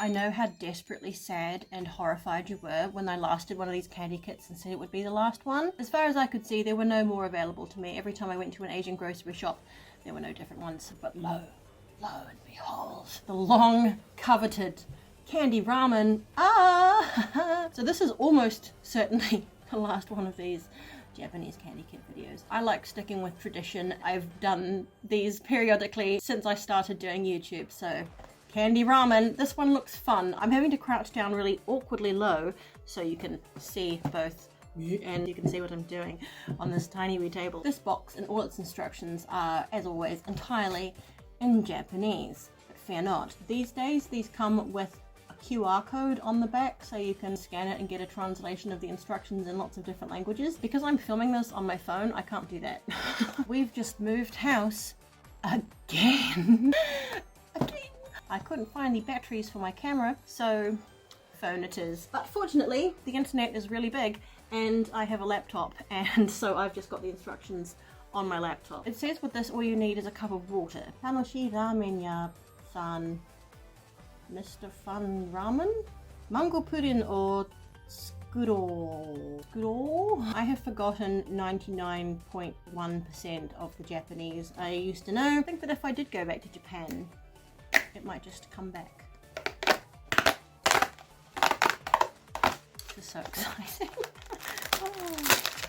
I know how desperately sad and horrified you were when I last did one of these candy kits and said it would be the last one. As far as I could see, there were no more available to me. Every time I went to an Asian grocery shop, there were no different ones. But lo and behold, the long coveted candy ramen. So this is almost certainly the last one of these Japanese candy kit videos. I like sticking with tradition. I've done these periodically since I started doing YouTube, so candy ramen. This one looks fun. I'm having to crouch down really awkwardly low so you can see both and you can see what I'm doing on this tiny wee table. This box and all its instructions are, as always, entirely in Japanese. But fear not. These days, these come with a QR code on the back so you can scan it and get a translation of the instructions in lots of different languages. Because I'm filming this on my phone, I can't do that. We've just moved house again. I couldn't find the batteries for my camera, so phone it is. But fortunately, the internet is really big and I have a laptop, and so I've just got the instructions on my laptop. It says with this all you need is a cup of water. Tanoshii ramen ya san. Mr. Fun Ramen? Mango pudding or skuro. I have forgotten 99.1% of the Japanese I used to know. I think that if I did go back to Japan, it might just come back. This is so exciting.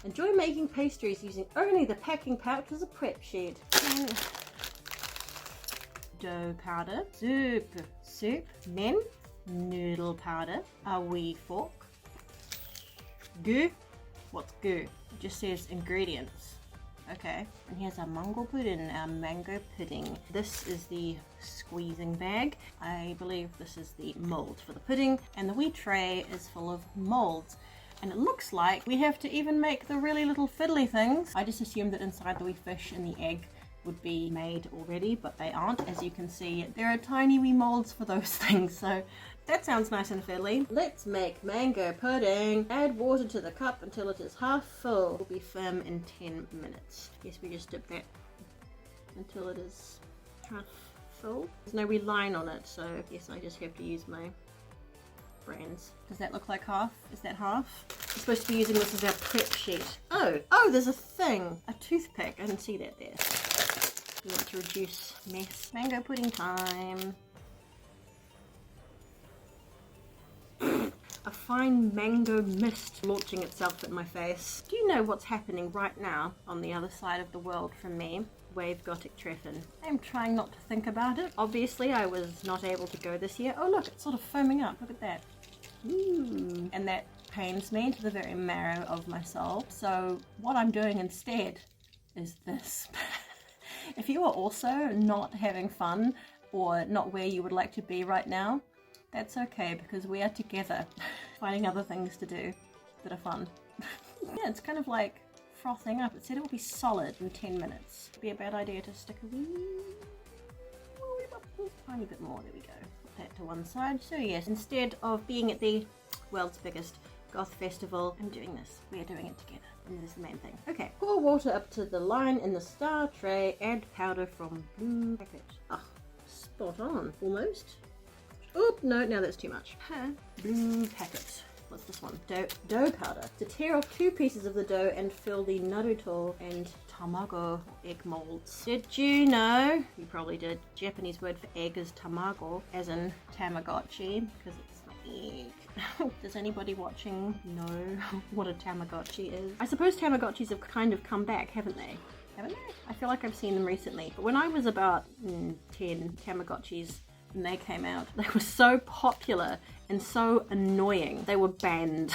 Enjoy making pastries using only the packing pouch as a prep sheet. Dough powder, soup, men, noodle powder, a wee fork, gu. What's gu? It just says ingredients. Okay, and here's our mango pudding, our mango pudding. This is the squeezing bag. I believe this is the mold for the pudding, and the wee tray is full of molds. And it looks like we have to even make the really little fiddly things. I just assumed that inside the wee fish and the egg would be made already, but they aren't. As you can see, there are tiny wee molds for those things, so that sounds nice and fiddly. Let's make mango pudding. Add water to the cup until it is half full. It will be firm in 10 minutes. Guess we just dip that until it is half full. There's no wee line on it, so I guess I just have to use my brains. Does that look like half? Is that half? We're supposed to be using this as our prep sheet. Oh, there's a thing. A toothpick. I didn't see that there. We want to reduce mess. Mango pudding time. A fine mango mist launching itself at my face. Do you know what's happening right now on the other side of the world from me? Wave Gothic Treffen. I'm trying not to think about it. Obviously, I was not able to go this year. Oh look, it's sort of foaming up. Look at that. Ooh. And that pains me to the very marrow of my soul. So what I'm doing instead is this. If you are also not having fun or not where you would like to be right now, that's okay, because we are together finding other things to do that are fun. Yeah, it's kind of like frothing up. It said it will be solid in 10 minutes. It'd be a bad idea to stick a tiny bit more. There we go. Put that to one side. So yes, instead of being at the world's biggest goth festival, I'm doing this. We are doing it together. And this is the main thing. Okay, pour water up to the line in the star tray. Add powder from blue packet. Ah, spot on. Almost. Oop, no, now that's too much. Blue packet. What's this one? Dough powder. To tear off 2 pieces of the dough and fill the naruto and tamago egg molds. Did you know? You probably did. Japanese word for egg is tamago, as in Tamagotchi, because it's egg. Does anybody watching know what a Tamagotchi is? I suppose Tamagotchis have kind of come back, haven't they? Haven't they? I feel like I've seen them recently. But when I was about 10, Tamagotchis, when they came out, they were so popular and so annoying. They were banned.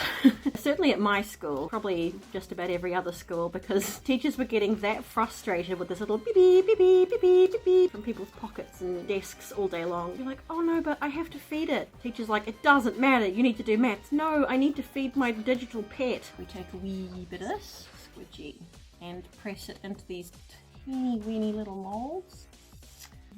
Certainly at my school, probably just about every other school, because teachers were getting that frustrated with this little beep beep beep beep beep beep beep beep from people's pockets and desks all day long. You're like, oh no, but I have to feed it. Teacher's like, it doesn't matter, you need to do maths. No, I need to feed my digital pet. We take a wee bit of this, squidgy, and press it into these teeny weeny little molds.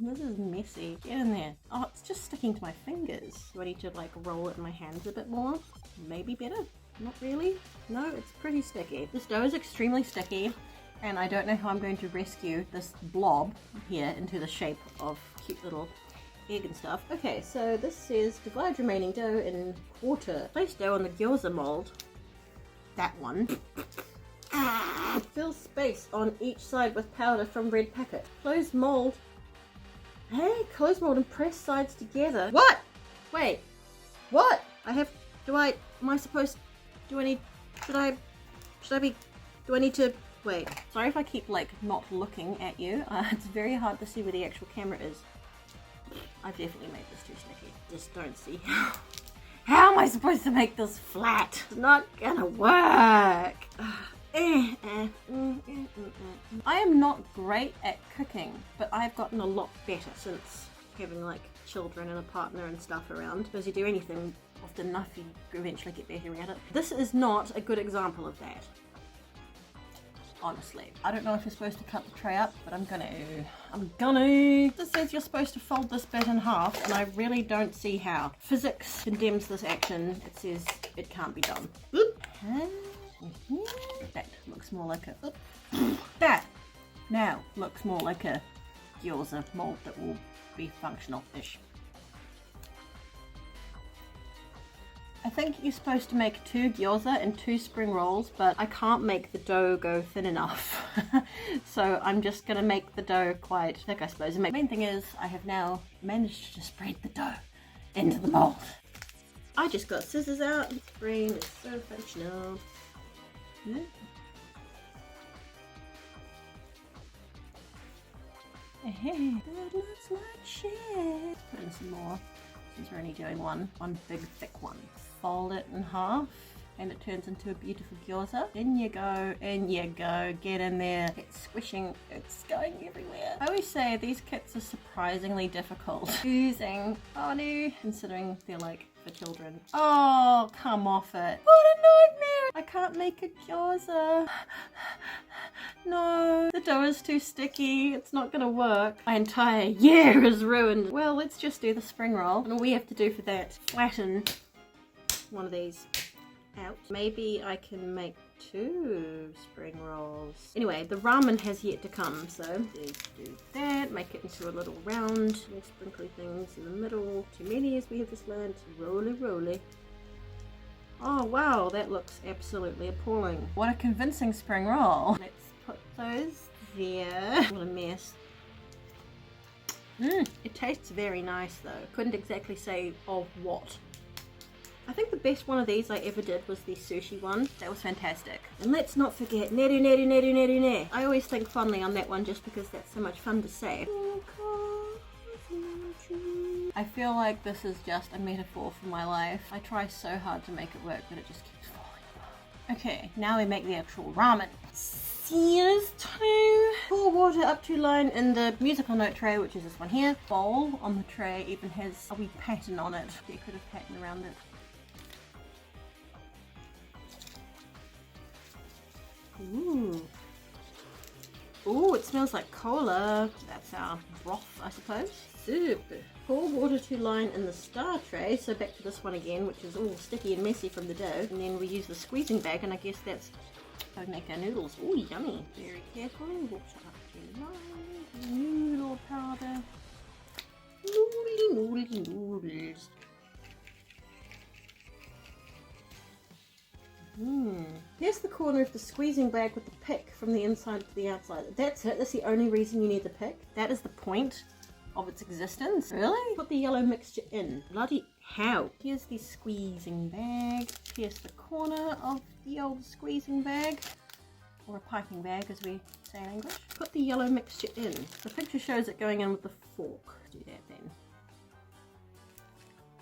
This is messy. Get in there. Oh, it's just sticking to my fingers. Do I need to like roll it in my hands a bit more? Maybe better? Not really. No, it's pretty sticky. This dough is extremely sticky, and I don't know how I'm going to rescue this blob here into the shape of cute little egg and stuff. Okay, so this says divide remaining dough in quarter. Place dough on the gyoza mold. That one. Fill space on each side with powder from red packet. Close mold. Hey, close mold and press sides together. What? Wait. What? Do I need to, wait. Sorry if I keep like not looking at you. It's very hard to see where the actual camera is. I've definitely made this too sticky. Just don't see how. How am I supposed to make this flat? It's not gonna work. I am not great at cooking, but I've gotten a lot better since having like children and a partner and stuff around. Because you do anything often enough, you eventually get better at it. This is not a good example of that. Honestly. I don't know if you're supposed to cut the tray up, but I'm gonna. This says you're supposed to fold this bit in half, and I really don't see how. Physics condemns this action. It says it can't be done. That looks more like a... That now looks more like a gyoza mold that will be functional-ish. I think you're supposed to make 2 gyoza and 2 spring rolls, but I can't make the dough go thin enough. So I'm just going to make the dough quite thick, I suppose. The main thing is I have now managed to spread the dough into the mold. I just got scissors out. Brain is so functional. That looks like shit. Put in some more, since we're only doing one big thick one. Fold it in half and it turns into a beautiful gyoza. In you go, get in there. It's squishing, it's going everywhere. I always say these kits are surprisingly difficult using. Oh no, considering they're like for children. Oh, come off it. What a nightmare. I can't make a gyoza. No, the dough is too sticky. It's not gonna work. My entire year is ruined. Well, let's just do the spring roll. And all we have to do for that, flatten one of these out. Maybe I can make 2 spring rolls. Anyway, the ramen has yet to come, so let's do that. Make it into a little round, little sprinkly things in the middle. Too many as we have just learned. Roly roly. Oh wow, that looks absolutely appalling. What a convincing spring roll. Let's put those there. What a mess. It tastes very nice though. Couldn't exactly say of what. I think the best one of these I ever did was the sushi one. That was fantastic. And let's not forget neru neru neru neru ne. I always think fondly on that one just because that's so much fun to say. I feel like this is just a metaphor for my life. I try so hard to make it work, but it just keeps falling apart. Okay, now we make the actual ramen. Here's 2. Pour water up to line in the musical note tray, which is this one here. Bowl on the tray even has a wee pattern on it. Decorative pattern around it. Ooh. Ooh, it smells like cola. That's our broth, I suppose. Super. Pour water to line in the star tray. So back to this one again, which is all sticky and messy from the dough. And then we use the squeezing bag, and I guess that's how we make our noodles. Ooh, yummy. Very carefully. Water up to line. Noodle powder. Noodles. Here's the corner of the squeezing bag with the pick from the inside to the outside. That's it. That's the only reason you need the pick. That is the point of its existence. Really? Put the yellow mixture in. Bloody hell. Here's the squeezing bag. Here's the corner of the old squeezing bag. Or a piping bag as we say in English. Put the yellow mixture in. The picture shows it going in with the fork. Do that then.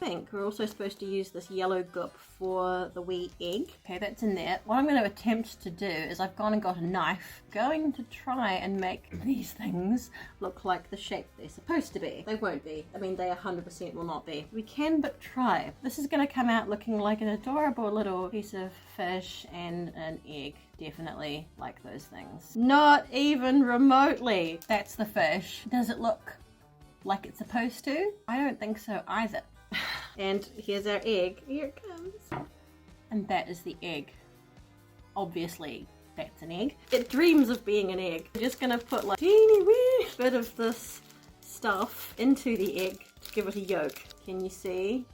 I think we're also supposed to use this yellow goop for the wee egg. Okay, that's in there. What I'm going to attempt to do is I've gone and got a knife. Going to try and make these things look like the shape they're supposed to be. They won't be. I mean, they 100% will not be. We can but try. This is going to come out looking like an adorable little piece of fish and an egg. Definitely like those things. Not even remotely. That's the fish. Does it look like it's supposed to? I don't think so either. And here's our egg. Here it comes. And that is the egg. Obviously, that's an egg. It dreams of being an egg. I'm just gonna put like a teeny wee bit of this stuff into the egg to give it a yolk. Can you see?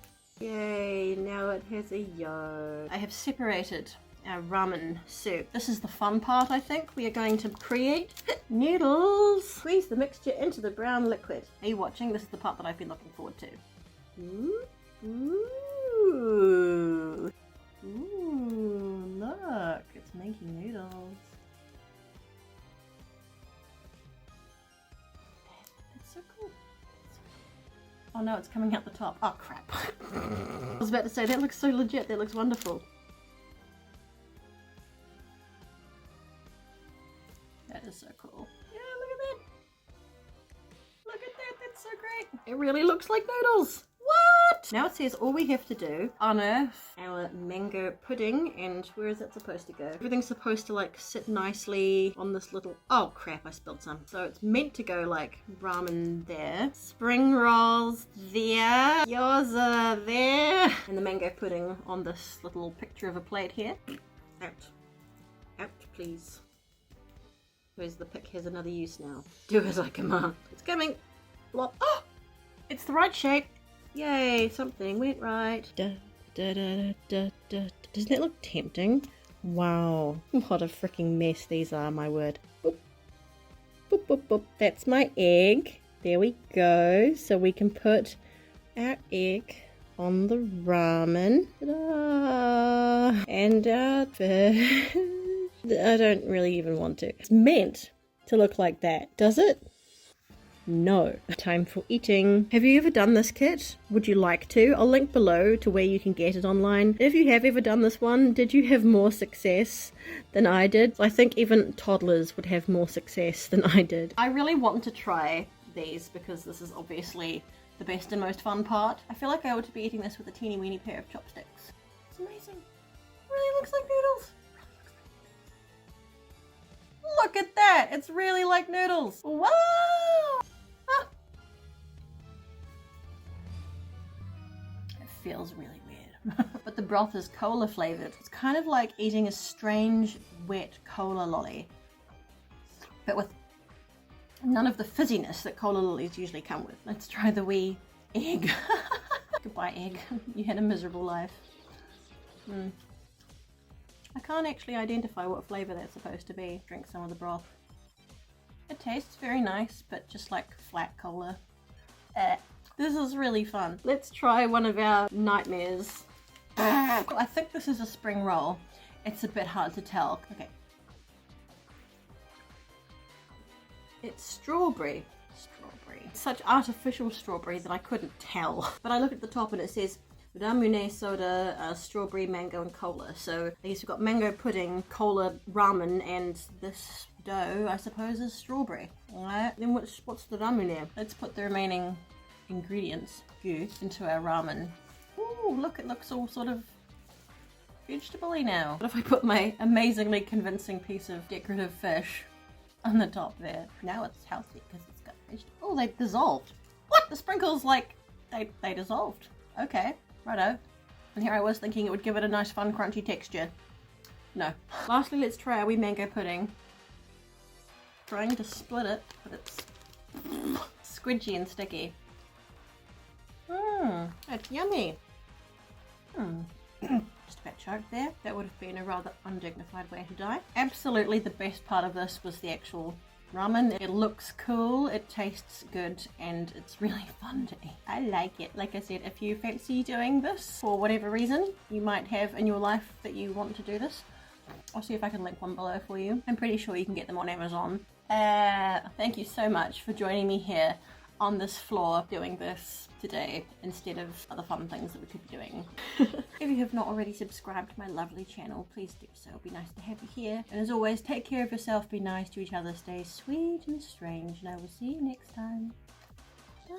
Yay, now it has a yolk. I have separated our ramen soup. This is the fun part, I think. We are going to create noodles. Squeeze the mixture into the brown liquid. Are you watching? This is the part that I've been looking forward to. Ooh. Ooh. Ooh, look, it's making noodles. That's so cool. Oh no, it's coming out the top. Oh crap. I was about to say, that looks so legit, that looks wonderful. That is so cool. Yeah, look at that. Look at that, that's so great. It really looks like noodles. What? Now it says all we have to do, unearth our mango pudding, and where is that supposed to go? Everything's supposed to like sit nicely on this little, oh crap, I spilled some. So it's meant to go like ramen there, spring rolls there, gyoza there, and the mango pudding on this little picture of a plate here. Out. Out, please. Where's the pick has another use now. Do as I command. It's coming. Blop. Oh! It's the right shape. Yay, something went right. Da, da, da, da, da. Doesn't that look tempting? Wow, what a freaking mess these are, my word. Boop. Boop, boop, boop. That's my egg. There we go. So we can put our egg on the ramen. Ta-da! And our fish. I don't really even want to. It's meant to look like that, does it? No. Time for eating. Have you ever done this kit? Would you like to? I'll link below to where you can get it online. If you have ever done this one, did you have more success than I did? I think even toddlers would have more success than I did. I really want to try these because this is obviously the best and most fun part. I feel like I ought to be eating this with a teeny weeny pair of chopsticks. It's amazing. It really looks like noodles. Look at that! It's really like noodles. Wow! Ah. It feels really weird. But the broth is cola flavored. It's kind of like eating a strange wet cola lolly, but with none of the fizziness that cola lollies usually come with. Let's try the wee egg. Goodbye egg. You had a miserable life. I can't actually identify what flavour that's supposed to be. Drink some of the broth. It tastes very nice, but just like flat cola. This is really fun. Let's try one of our nightmares. I think this is a spring roll. It's a bit hard to tell. Okay. It's strawberry. Strawberry. Such artificial strawberry that I couldn't tell. But I look at the top and it says Ramen soda, strawberry, mango, and cola. So I guess we've got mango pudding, cola, ramen, and this dough, I suppose, is strawberry. Alright, then what's the ramen? Let's put the remaining ingredients into our ramen. Ooh, look, it looks all sort of vegetable-y now. What if I put my amazingly convincing piece of decorative fish on the top there? Now it's healthy because it's got vegetable. Oh, they dissolved. What? The sprinkles, like, they dissolved. Okay. Righto. And here I was thinking it would give it a nice fun crunchy texture. No. Lastly, let's try our wee mango pudding. Trying to split it, but it's squidgy and sticky. It's yummy. Just about choked there. That would have been a rather undignified way to die. Absolutely the best part of this was the actual ramen. It looks cool, it tastes good, and it's really fun to eat. I like it. Like I said, if you fancy doing this for whatever reason you might have in your life that you want to do this, I'll see if I can link one below for you. I'm pretty sure you can get them on Amazon. Thank you so much for joining me here on this floor doing this today instead of other fun things that we could be doing. If you have not already subscribed to my lovely channel, please do so. It'll be nice to have you here. And as always, take care of yourself, be nice to each other, stay sweet and strange, and I will see you next time. Bye.